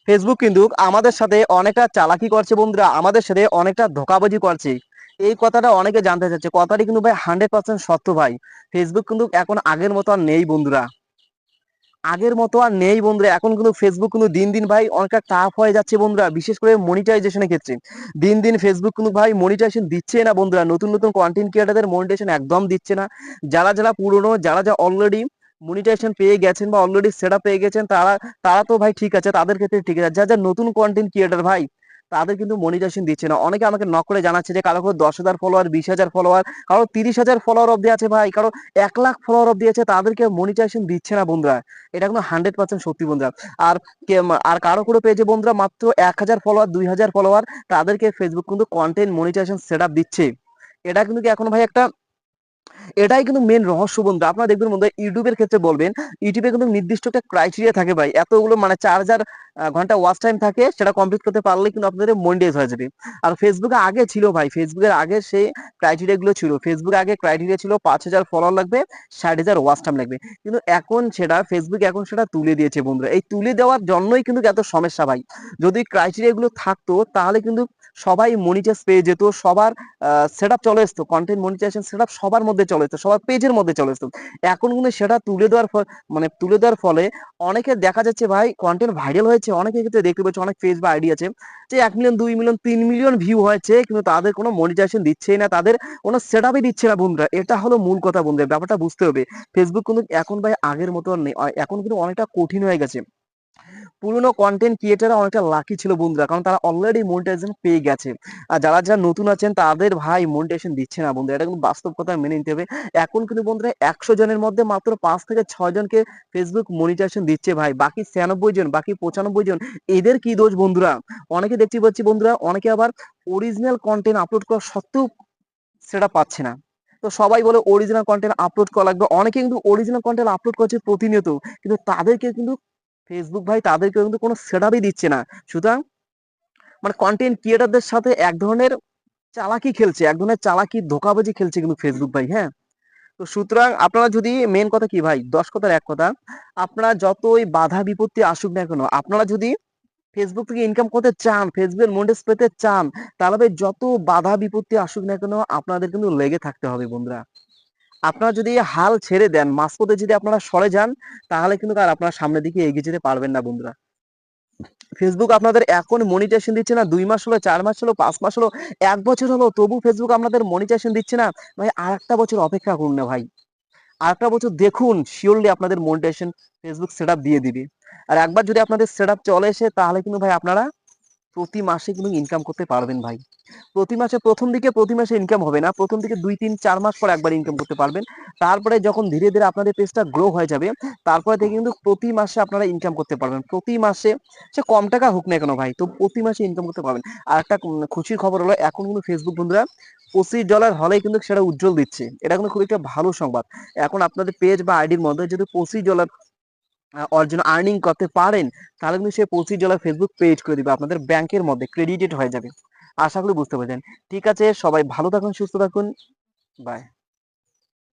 Facebook কিন্তু আমাদের সাথে অনেকটা চালাকি করছে বন্ধুরা, আমাদের সাথে অনেকটা ধোঁকাবাজি করছে। এই কথাটা অনেকে জানতে চাচ্ছে, কথাটি কিন্তু ভাই 100% সত্য ভাই। ফেসবুক কিন্তু এখন আগের মতো আর নেই বন্ধুরা, আগের মতো আর নেই বন্ধুরা। এখন কিন্তু ফেসবুক কিন্তু দিন দিন ভাই অনেকটা টাফ হয়ে যাচ্ছে বন্ধুরা, বিশেষ করে মনিটাইজেশনের ক্ষেত্রে। দিন দিন ফেসবুক কিন্তু ভাই মনিটাইজেশন দিচ্ছে না বন্ধুরা, নতুন নতুন কন্টেন্ট ক্রিয়েটারদের মনিটাইজেশন একদম দিচ্ছে না। যারা যারা পুরনো, যারা যারা অলরেডি মনিটাইজেশন পেয়ে গেছেন বা অলরেডি সেট আপ পেয়ে গেছেন, তারা তারা তো ভাই ঠিক আছে, তাদের ক্ষেত্রে ঠিক আছে। যারা যারা নতুন কন্টেন্ট ক্রিয়েটার ভাই, তাদের কিন্তু মনিটাইজেশন দিচ্ছে না। অনেকে আমাকে নক করে জানাচ্ছে যে কারো 10,000 ফলোয়ার, 20,000 ফলোয়ার, কারো 30,000 ফলোয়ার অব্দি আছে ভাই, কারো 1 লাখ ফলোয়ার অব্দি আছে, তাদেরকে মনিটাইজেশন দিচ্ছে না বন্ধুরা। এটা কিন্তু 100% সত্যি বন্ধুরা। আর আর কারো করে পেয়েছে বন্ধুরা মাত্র 1,000 ফলোয়ার, 2,000 ফলোয়ার, তাদেরকে ফেসবুক কিন্তু কন্টেন্ট মনিটাইজেশন সেট আপ দিচ্ছে। এটা কিন্তু কি এখন ভাই একটা, এটাই কিন্তু মেন রহস্য বন্ধু। আপনারা দেখবেন বন্ধু, ইউটিউবের ক্ষেত্রে বলবেন, ইউটিউবে কিন্তু নির্দিষ্ট একটা ক্রাইটেরিয়া থাকে ভাই, এতগুলো মানে 4,000 ঘন্টা ওয়াচ টাইম থাকে, সেটা কমপ্লিট করতে পারলে কিন্তু আপনাদের মনিটাইজ হয়ে যাবে। আর ফেসবুকে আগে ছিল ভাই, ফেসবুকের আগে সেই ক্রাইটেরিয়া গুলো ছিল। ফেসবুকে আগে ক্রাইটেরিয়া ছিল 5,000 ফলোয়ার লাগবে, 60,000 ওয়াচ টাইম লাগবে। কিন্তু এখন সেটা ফেসবুক এখন সেটা তুলে দিয়েছে বন্ধুরা। এই তুলে দেওয়ার জন্যই কিন্তু এত সমস্যা ভাই। যদি ক্রাইটেরিয়া গুলো থাকতো তাহলে কিন্তু সবাই মনিটাইজ পেয়ে যেত, সবার সেটআপ চলে আসতো, কন্টেন্ট মনিটাইজেশন সেটআপ সবার মধ্যে চলে আসতো, সবার পেজের মধ্যে চলে আসতো। এখন কিন্তু সেটা তুলে দেওয়ার ফলে অনেকে দেখা যাচ্ছে ভাই কন্টেন্ট ভাইরাল হয়েছে, অনেকের ক্ষেত্রে দেখতে পাচ্ছি অনেক পেজ বা আইডি আছে যে 1 মিলিয়ন, 2 মিলিয়ন, 3 মিলিয়ন ভিউ হয়েছে, কিন্তু তাদের কোনো মনিটাইজেশন দিচ্ছেই না, তাদের কোনো সেটআপই দিচ্ছে না বন্ধুরা। এটা হলো মূল কথা বন্ধুরা, ব্যাপারটা বুঝতে হবে। ফেসবুক কিন্তু এখন ভাই আগের মতো আর নেই, এখন কিন্তু অনেকটা কঠিন হয়ে গেছে। পুরনো কন্টেন্ট ক্রিয়েটাররা অনেকটা লাকি ছিল বন্ধুরা, কারণ তারা অলরেডি মনিটাইজেশন পেয়ে গেছে। আর যারা যারা নতুন আছেন তাদের ভাই মনিটাইজেশন দিচ্ছে না বন্ধু, এটা কিন্তু বাস্তব কথা মেনে নিতে হবে। এখন কিন্তু বন্ধুরা 100 জনের মধ্যে মাত্র 5 থেকে 6 জনকে ফেসবুক মনিটাইজেশন দিচ্ছে ভাই, বাকি 96 জন, বাকি 95 জন, এদের কি দোষ বন্ধুরা? অনেকে দেখতে পাচ্ছি বন্ধুরা, অনেকে আবার অরিজিনাল কন্টেন্ট আপলোড করা সত্ত্বেও সেটা পাচ্ছে না। তো সবাই বলে অরিজিনাল কন্টেন্ট আপলোড করা লাগবে, অনেকে কিন্তু অরিজিনাল কন্টেন্ট আপলোড করছে প্রতিনিয়ত, কিন্তু তাদেরকে কিন্তু ফেসবুক ভাই তাদেরকে কিন্তু কোনো সেটআপই দিচ্ছে না। সুতরাং মানে কন্টেন্ট ক্রিয়েটরদের সাথে এক ধরনের চালাকি খেলছে, এক ধরনের চালাকি ধোঁকাবাজি খেলছে কিন্তু ফেসবুক ভাই, হ্যাঁ। তো সুতরাং আপনারা যদি, মেন কথা কি ভাই, 10 কথার এক কথা, আপনারা যতই বাধা বিপত্তি আসুক না কেন, আপনারা যদি ফেসবুক থেকে ইনকাম করতে চান, ফেসবুকের মনিটাইজ পেতে চান, তাহলে ভাই যত বাধা বিপত্তি আসুক না কেন, আপনাদের কিন্তু লেগে থাকতে হবে বন্ধুরা। আপনারা যদি হাল ছেড়ে দেন, মাঝপথে যদি আপনারা সরে যান, তাহলে কিন্তু আর আপনারা সামনের দিকে এগিয়ে যেতে পারবেন না বন্ধুরা। ফেসবুক আপনাদের এখন মনিটাইজেশন দিচ্ছে না, 2 মাস হলো, 4 মাস হলো, 5 মাস হলো, 1 বছর হলো, তবু ফেসবুক আপনাদের মনিটাইজেশন দিচ্ছে না ভাই, আরেকটা বছর অপেক্ষা করুন না ভাই, আরেকটা বছর দেখুন, শিওরলি আপনাদের মনিটাইজেশন ফেসবুক সেটআপ দিয়ে দিবে। আর একবার যদি আপনাদের সেটআপ চলে এসে, তাহলে কিন্তু ভাই আপনারা প্রতি মাসে কিন্তু ইনকাম করতে পারবেন ভাই। প্রতি মাসে প্রথম দিকে প্রতি মাসে ইনকাম হবে না, প্রথম দিকে 2, 3, 4 মাস পর একবার ইনকাম করতে পারবেন। তারপরে যখন ধীরে ধীরে আপনাদের পেজটা গ্রো হয়ে যাবে, তারপরে থেকে কিন্তু প্রতি মাসে আপনারা ইনকাম করতে পারবেন, প্রতি মাসে, সে কম টাকা হোক না কেন ভাই, তো প্রতি মাসে ইনকাম করতে পারবেন। আর একটা খুশির খবর হলো, এখন কিন্তু ফেসবুক বন্ধুরা $25 হলেই কিন্তু সেটা উজ্জ্বল দিচ্ছে, এটা কিন্তু খুব একটা ভালো সংবাদ। এখন আপনাদের পেজ বা আইডির মধ্যে যদি $25 অর্জন আর্নিং করতে পারেন, তাহলে কিন্তু সে $25 ফেসবুক পেড করে দিবে, আপনাদের ব্যাংকের মধ্যে ক্রেডিটেড হয়ে যাবে। আশা করি বুঝতে পেরেছেন। ঠিক আছে, সবাই ভালো থাকুন, সুস্থ থাকুন, বাই।